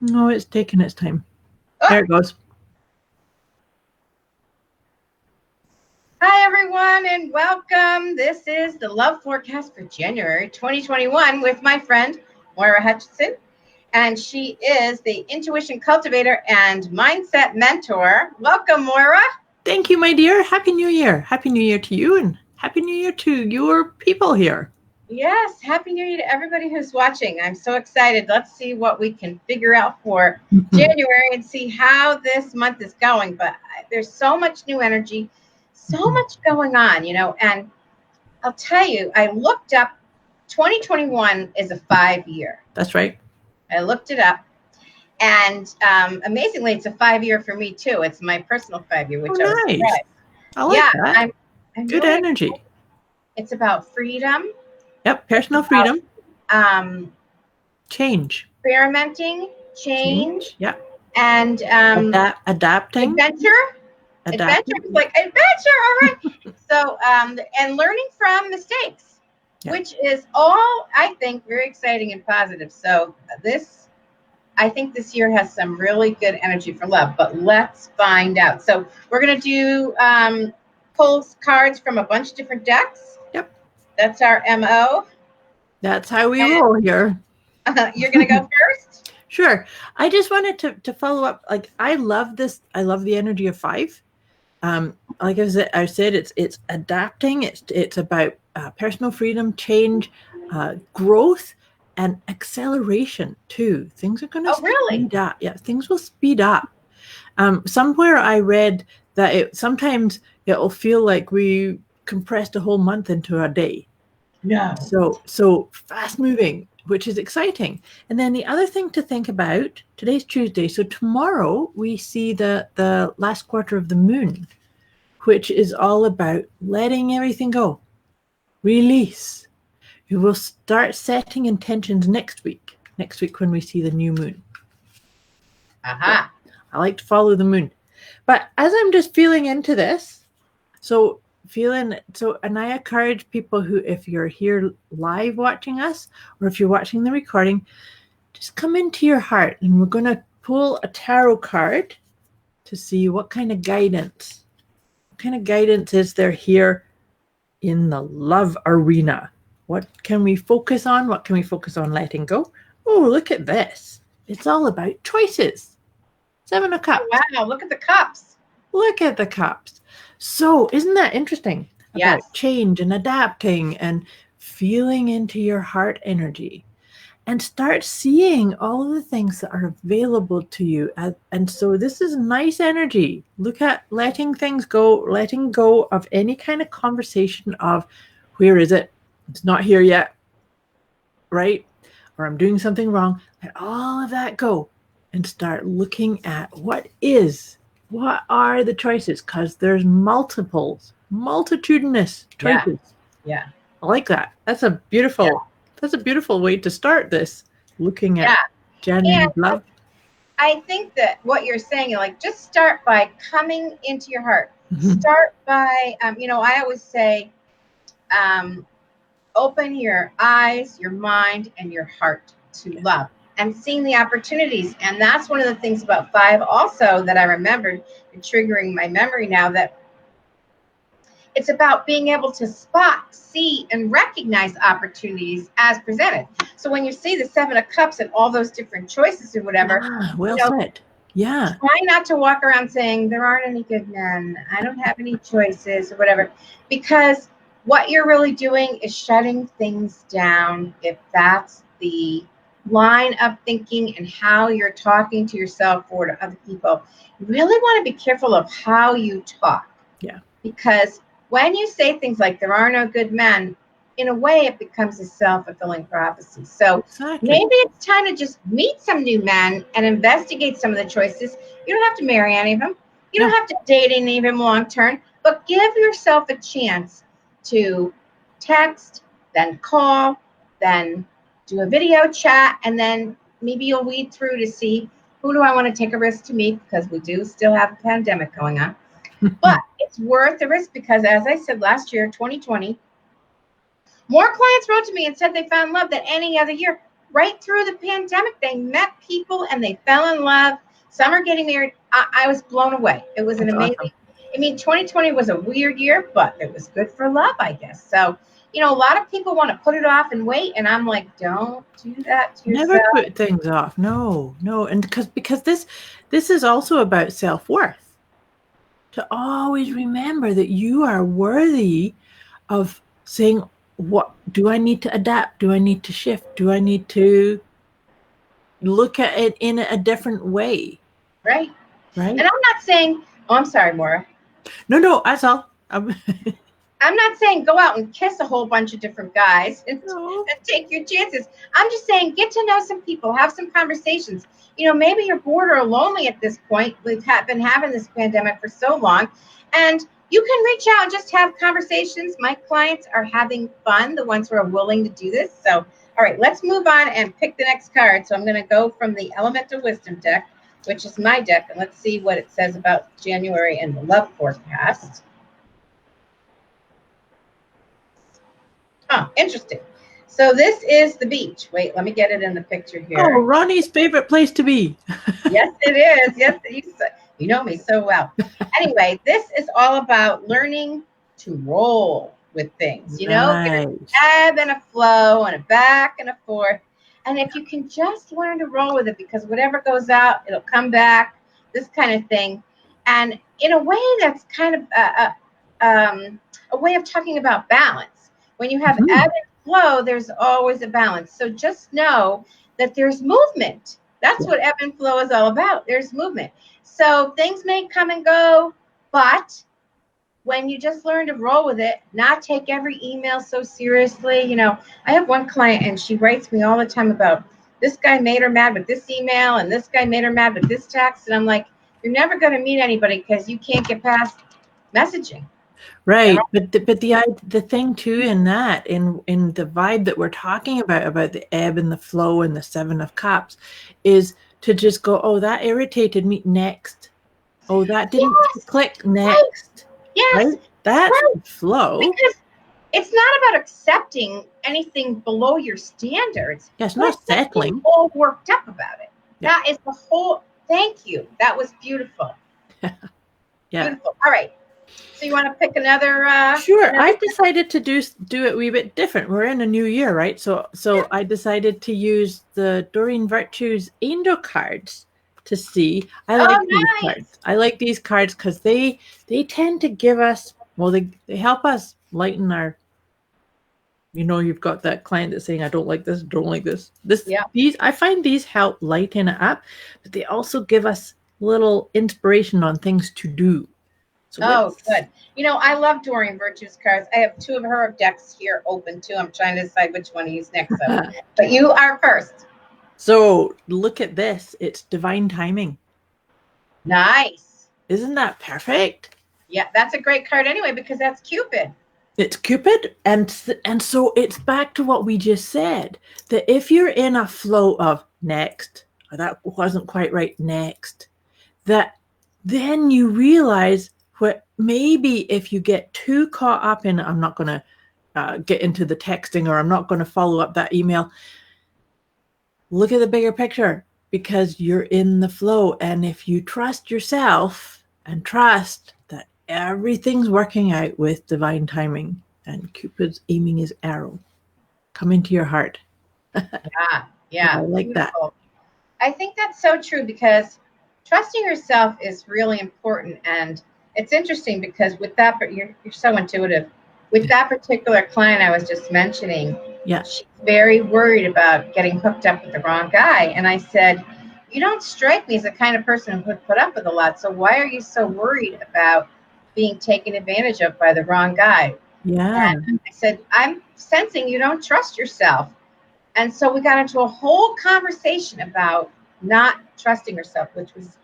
No, it's taking its time. Oh. There it goes. Hi, everyone, and welcome. This is the Love Forecast for January 2021 with my friend, Moira Hutchinson. And she is the Intuition Cultivator and Mindset Mentor. Welcome, Moira. Thank you, my dear. Happy New Year. Happy New Year to you, and Happy New Year to your people here. Yes, Happy New Year to everybody who's watching. I'm so excited. Let's see what we can figure out for January and see how this month is going. But there's so much new energy, so much going on, and I'll tell you, I looked up 2021 is a 5-year. That's right. I looked it up. And amazingly, it's a 5-year for me, too. It's my personal 5-year, which I was surprised. I like that. I'm Good really energy. excited. It's about freedom. Yep, personal freedom. Change. Experimenting, change. Yeah. And adapting. Adventure. Adventure. Like adventure, all right. So, and learning from mistakes, which is all, I think, very exciting and positive. So I think this year has some really good energy for love, but let's find out. So we're going to do pull cards from a bunch of different decks. Yep. That's our MO. That's how we roll here. You're going to go first? Sure. I just wanted to follow up. Like, I love this. I love the energy of 5. Like I said, it's adapting. It's about personal freedom, change, growth, and acceleration too. Things are going to speed up. Yeah, things will speed up. Somewhere I read that sometimes it'll feel like we compressed a whole month into a day. No. So fast moving, which is exciting. And then the other thing to think about, today's Tuesday, so tomorrow we see the last quarter of the moon, which is all about letting everything go. Release. You will start setting intentions next week when we see the new moon. Aha. I like to follow the moon. But as I'm just feeling into this, and I encourage people who, if you're here live watching us, or if you're watching the recording, just come into your heart, and we're going to pull a tarot card to see what kind of guidance is there here in the love arena. What can we focus on? What can we focus on letting go? Oh, look at this. It's all about choices. 7 of Cups. Wow, look at the cups. Look at the cups. So isn't that interesting? Yes. About change and adapting and feeling into your heart energy, and start seeing all of the things that are available to you. And so this is nice energy. Look at letting things go, letting go of any kind of conversation of, where is it? It's not here yet, right? Or I'm doing something wrong. Let all of that go and start looking at what are the choices, because there's multitudinous choices. Yeah. I like that. That's a beautiful way to start this, looking at genuine love. I think that what you're saying, like, just start by coming into your heart. Start by, I always say, open your eyes, your mind, and your heart to love, and seeing the opportunities. And that's one of the things about 5 also that I remembered, and triggering my memory now, that it's about being able to spot, see, and recognize opportunities as presented. So when you see the 7 of Cups and all those different choices or whatever, said. Yeah. Try not to walk around saying there aren't any good men, I don't have any choices or whatever, because what you're really doing is shutting things down. If that's the line of thinking and how you're talking to yourself or to other people, you really want to be careful of how you talk. Yeah. Because when you say things like there are no good men, in a way it becomes a self-fulfilling prophecy. So maybe it's time to just meet some new men and investigate some of the choices. You don't have to marry any of them. You don't have to date any of them long term, but give yourself a chance to text, then call, then do a video chat, and then maybe you'll weed through to see, who do I want to take a risk to meet, because we do still have a pandemic going on. But it's worth the risk, because as I said last year, 2020, more clients wrote to me and said they found love than any other year. right through the pandemic. They met people and they fell in love. Some are getting married. I was blown away. It was an amazing. Awesome. I mean, 2020 was a weird year, but it was good for love, I guess. So, a lot of people want to put it off and wait, and I'm like, don't do that to yourself. Never put things off. No, and because this is also about self-worth. To always remember that you are worthy of saying, what do I need to adapt? Do I need to shift? Do I need to look at it in a different way? Right. And I'm not saying, I'm sorry, Maura. No, that's all. I'm not saying go out and kiss a whole bunch of different guys and take your chances. I'm just saying get to know some people, have some conversations. Maybe you're bored or lonely at this point. We've been having this pandemic for so long, and you can reach out and just have conversations. My clients are having fun, the ones who are willing to do this. So, all right, let's move on and pick the next card. So I'm going to go from the Elemental Wisdom deck, which is my deck, and let's see what it says about January and the love forecast. Oh, interesting. So this is the beach. Wait, let me get it in the picture here. Oh, Ronnie's favorite place to be. Yes, it is. Yes, you know me so well. Anyway, this is all about learning to roll with things. Nice. There's an ebb and a flow and a back and a forth. And if you can just learn to roll with it, because whatever goes out, it'll come back, this kind of thing. And in a way that's kind of a way of talking about balance. When you have ebb and flow, there's always a balance. So just know that there's movement. That's what ebb and flow is all about. There's movement. So things may come and go, but when you just learn to roll with it, not take every email so seriously. I have one client and she writes me all the time about this guy made her mad with this email and this guy made her mad with this text. And I'm like, you're never going to meet anybody because you can't get past messaging. Right, but the thing too in that in the vibe that we're talking about the ebb and the flow and the 7 of Cups is to just go, oh, that irritated me, next. Oh, that didn't click, next. Yes, right? That's flow. Because it's not about accepting anything below your standards. Yes, not settling. All worked up about it. Yeah. That is the whole. Thank you. That was beautiful. Yeah. Beautiful. All right. So you want to pick another? Sure. I decided to do it a wee bit different. We're in a new year, right? So I decided to use the Doreen Virtue's angel cards to see. I like these cards. I like these cards because they tend to give us, they help us lighten our. You've got that client that's saying, I don't like this, don't like this. These I find these help lighten it up, but they also give us little inspiration on things to do. So good. I love Doreen Virtue's cards. I have 2 of her decks here open too. I'm trying to decide which one to use next. But you are first. So look at this. It's divine timing. Nice. Isn't that perfect? Yeah, that's a great card anyway because that's Cupid. It's Cupid. And so it's back to what we just said. That if you're in a flow of next, or that wasn't quite right, next, that then you realize what maybe if you get too caught up in, I'm not going to get into the texting or I'm not going to follow up that email. Look at the bigger picture because you're in the flow. And if you trust yourself and trust that everything's working out with divine timing and Cupid's aiming his arrow, come into your heart. Yeah. I like beautiful. That. I think that's so true because trusting yourself is really important. And it's interesting because with that, you're so intuitive. With that particular client I was just mentioning, she's very worried about getting hooked up with the wrong guy. And I said, you don't strike me as the kind of person who would put up with a lot. So why are you so worried about being taken advantage of by the wrong guy? Yeah. And I said, I'm sensing you don't trust yourself. And so we got into a whole conversation about not trusting herself, which was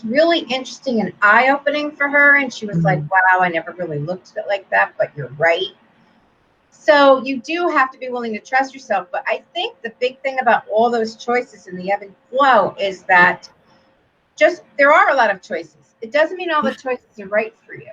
really interesting and eye-opening for her. And she was like, wow, I never really looked at it like that, but you're right. So you do have to be willing to trust yourself. But I think the big thing about all those choices in the ebb and flow is that there are a lot of choices. It doesn't mean all the choices are right for you.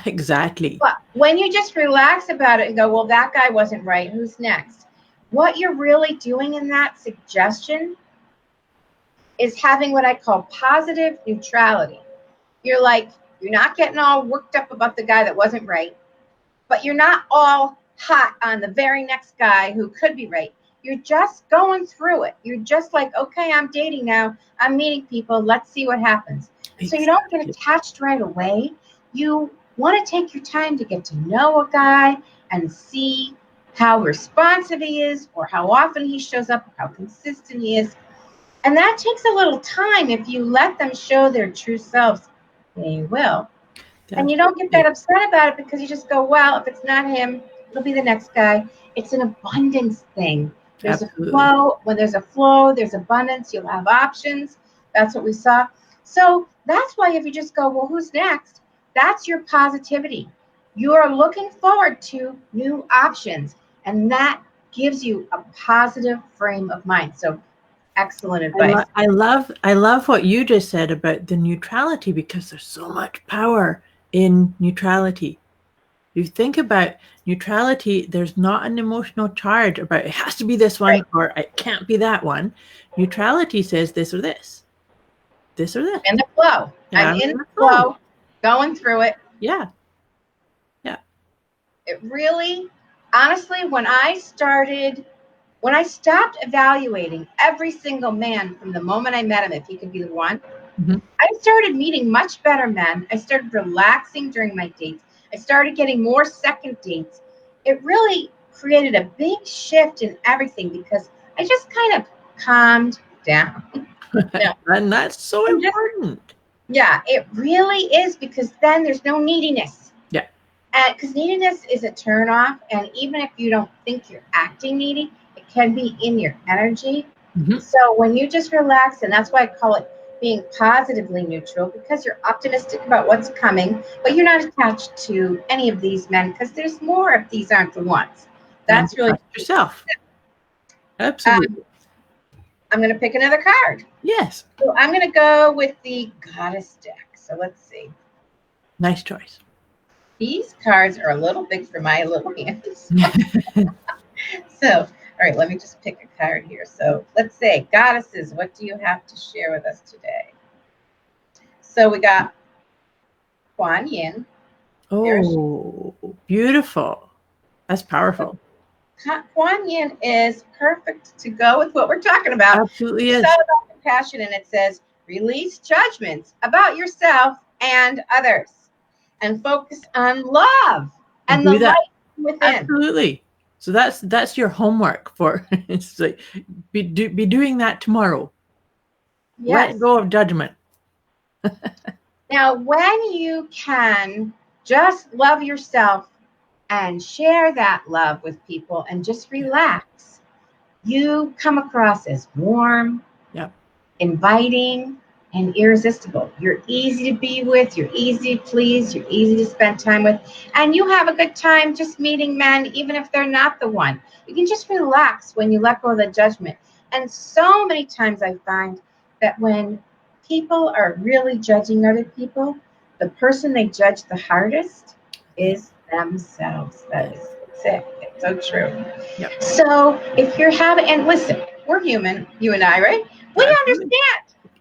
Exactly. But when you just relax about it and go, well, that guy wasn't right, who's next? what you're really doing in that suggestion is having what I call positive neutrality. You're like, you're not getting all worked up about the guy that wasn't right, but you're not all hot on the very next guy who could be right. You're just going through it. You're just like, okay, I'm dating now. I'm meeting people. Let's see what happens. Exactly. So you don't get attached right away. You want to take your time to get to know a guy and see how responsive he is, or how often he shows up, or how consistent he is. And that takes a little time. If you let them show their true selves, they will. And you don't get that upset about it, because you just go, well, if it's not him, it'll be the next guy. It's an abundance thing. There's a flow. When there's a flow, there's abundance. You'll have options. That's what we saw. So that's why if you just go, well, who's next? That's your positivity. You are looking forward to new options, and that gives you a positive frame of mind. So excellent advice. I love what you just said about the neutrality, because there's so much power in neutrality. You think about neutrality, there's not an emotional charge about it has to be this one, right, or it can't be that one. Neutrality says this or this. This or this. In the flow. Yeah, I'm in the flow, going through it. Yeah. Yeah. It really, honestly, when I stopped evaluating every single man from the moment I met him, if he could be the one, I started meeting much better men. I started relaxing during my dates. I started getting more second dates. It really created a big shift in everything, because I just kind of calmed down. And that's so important. Yeah, it really is, because then there's no neediness. Yeah. Because neediness is a turnoff. And even if you don't think you're acting needy, it can be in your energy. So when you just relax, and that's why I call it being positively neutral, because you're optimistic about what's coming, but you're not attached to any of these men, because there's more of these aren't the ones. That's really yourself. Absolutely. I'm going to pick another card. Yes. So I'm going to go with the Goddess deck. So let's see. Nice choice. These cards are a little big for my little hands. So, all right, let me just pick a card here. So let's say, goddesses, what do you have to share with us today? So we got Kuan Yin. Oh, beautiful. That's powerful. Kuan Yin is perfect to go with what we're talking about. Absolutely is. It's all about compassion, and it says, release judgments about yourself and others, and focus on love and the light within. Absolutely. So that's your homework for it's like be doing that tomorrow. Yes. Let go of judgment. Now, when you can just love yourself and share that love with people and just relax, you come across as warm, inviting, and irresistible. You're easy to be with, you're easy to please, you're easy to spend time with, and you have a good time just meeting men, even if they're not the one. You can just relax when you let go of the judgment. And so many times I find that when people are really judging other people, the person they judge the hardest is themselves. That is sick. It's so true. Yep. So if you're having, and listen, we're human, you and I, right? We understand.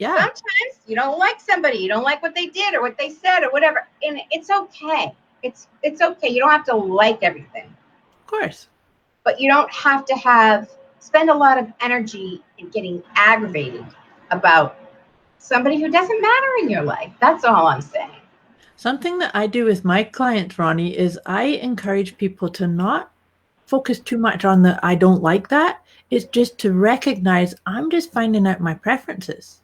Yeah. Sometimes you don't like somebody, you don't like what they did or what they said or whatever, and it's okay. It's okay. You don't have to like everything. Of course. But you don't have to spend a lot of energy in getting aggravated about somebody who doesn't matter in your life. That's all I'm saying. Something that I do with my clients, Ronnie, is I encourage people to not focus too much on the I don't like that. It's just to recognize I'm just finding out my preferences.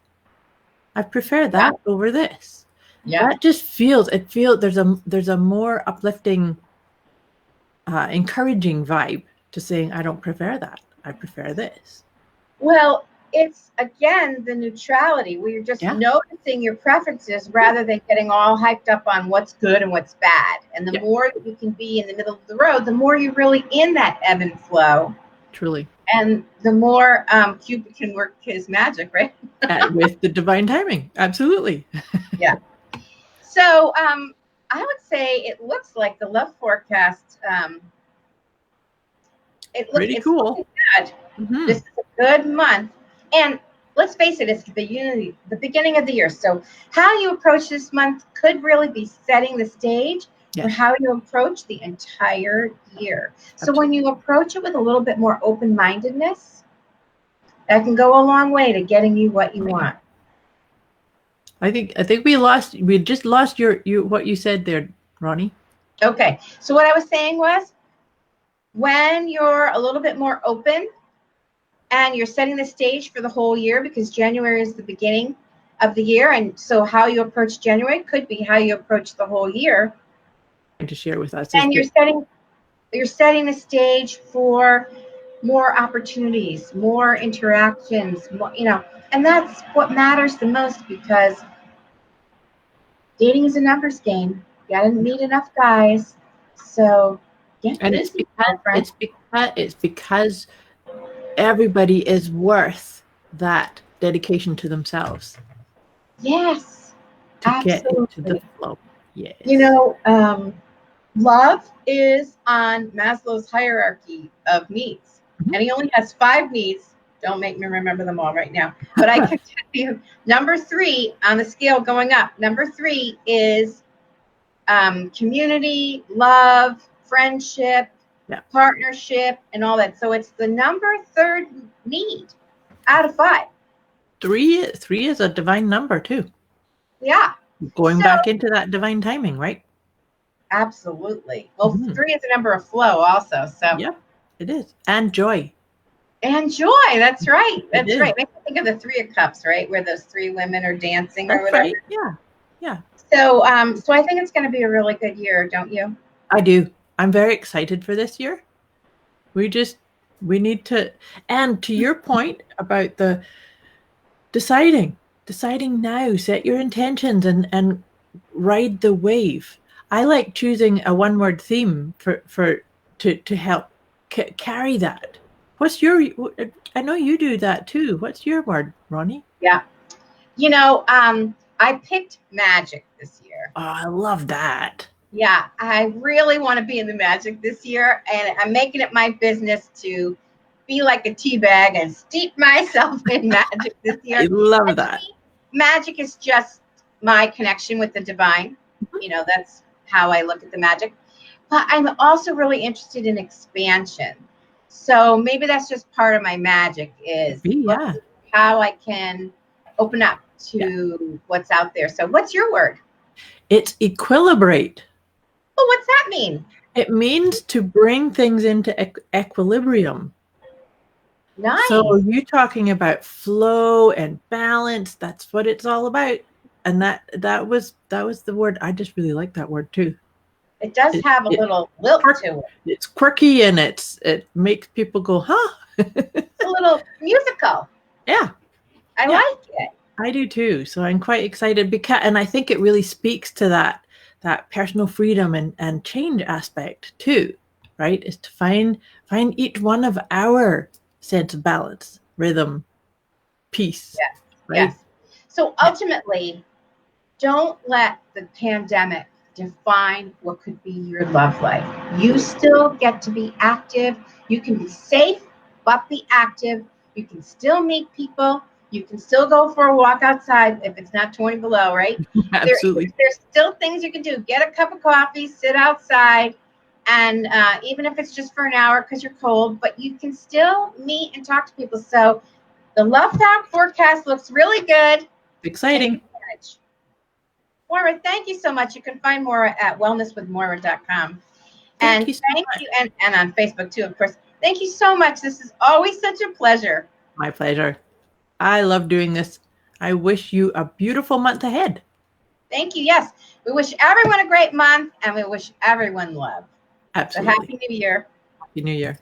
I prefer that over this. Yeah. That just feels there's a more uplifting, encouraging vibe to saying I don't prefer that. I prefer this. Well, it's again the neutrality where you're just noticing your preferences rather than getting all hyped up on what's good and what's bad. And the more that you can be in the middle of the road, the more you're really in that ebb and flow. Truly. And the more Cupid can work his magic, right? With the divine timing. Absolutely. Yeah. So I would say it looks like the love forecast Pretty it's cool. looking good. This is a good month. And let's face it, it's the beginning of the year. So how you approach this month could really be setting the stage for how you approach the entire year. So when you approach it with a little bit more open-mindedness, that can go a long way to getting you what you want. I think we just lost what you said there, Ronnie. Okay. So what I was saying was, when you're a little bit more open and you're setting the stage for the whole year, because January is the beginning of the year, and so how you approach January could be how you approach the whole year. To share with us, and you're setting the stage for more opportunities, more interactions, more, and that's what matters the most, because dating is a numbers game. You gotta meet enough guys, so it's because everybody is worth that dedication to themselves. Yes, to absolutely. Get into the flow. Yes. Love is on Maslow's hierarchy of needs, and he only has 5 needs. Don't make me remember them all right now, but I can tell you number 3 on the scale going up. Number 3 is community, love, friendship, partnership, and all that. So it's the number 3rd need out of 5. 3 is a divine number too. Yeah. Going back into that divine timing, right? Absolutely. Well, 3 is a number of flow also. So yeah, it is. And joy. And joy. That's right. That's right. Makes me think of the 3 of Cups, right? Where those 3 women are dancing or whatever. Right. Yeah. Yeah. So so I think it's going to be a really good year, don't you? I do. I'm very excited for this year. We need to, and to your point about the deciding now, set your intentions and ride the wave. I like choosing a one-word theme to help carry that. What's your? I know you do that too. What's your word, Ronnie? Yeah, I picked magic this year. Oh, I love that. Yeah, I really want to be in the magic this year, and I'm making it my business to be like a tea bag and steep myself in magic this year. I love that. Magic is just my connection with the divine. That's how I look at the magic. But I'm also really interested in expansion. So maybe that's just part of my magic, is how I can open up to what's out there. So what's your word? It's equilibrate. Well, what's that mean? It means to bring things into equilibrium. Nice. So you're talking about flow and balance. That's what it's all about. And that was the word. I just really like that word too. It does have a little lilt to it. It's quirky and it makes people go, huh? It's a little musical. Yeah. I like it. I do too. So I'm quite excited and I think it really speaks to that personal freedom and change aspect too, right? Is to find each one of our sense of balance, rhythm, peace. Yes. Right? Yes. So ultimately, don't let the pandemic define what could be your love life. You still get to be active. You can be safe, but be active. You can still meet people. You can still go for a walk outside if it's not 20 below, right? Absolutely. There's still things you can do. Get a cup of coffee, sit outside, and even if it's just for an hour because you're cold, but you can still meet and talk to people. So the Love Talk forecast looks really good. Exciting. Moira, thank you so much. You can find Moira at wellnesswithmoira.com. Thank you so much. And on Facebook too, of course. Thank you so much. This is always such a pleasure. My pleasure. I love doing this. I wish you a beautiful month ahead. Thank you. Yes. We wish everyone a great month, and we wish everyone love. Absolutely. So Happy New Year. Happy New Year.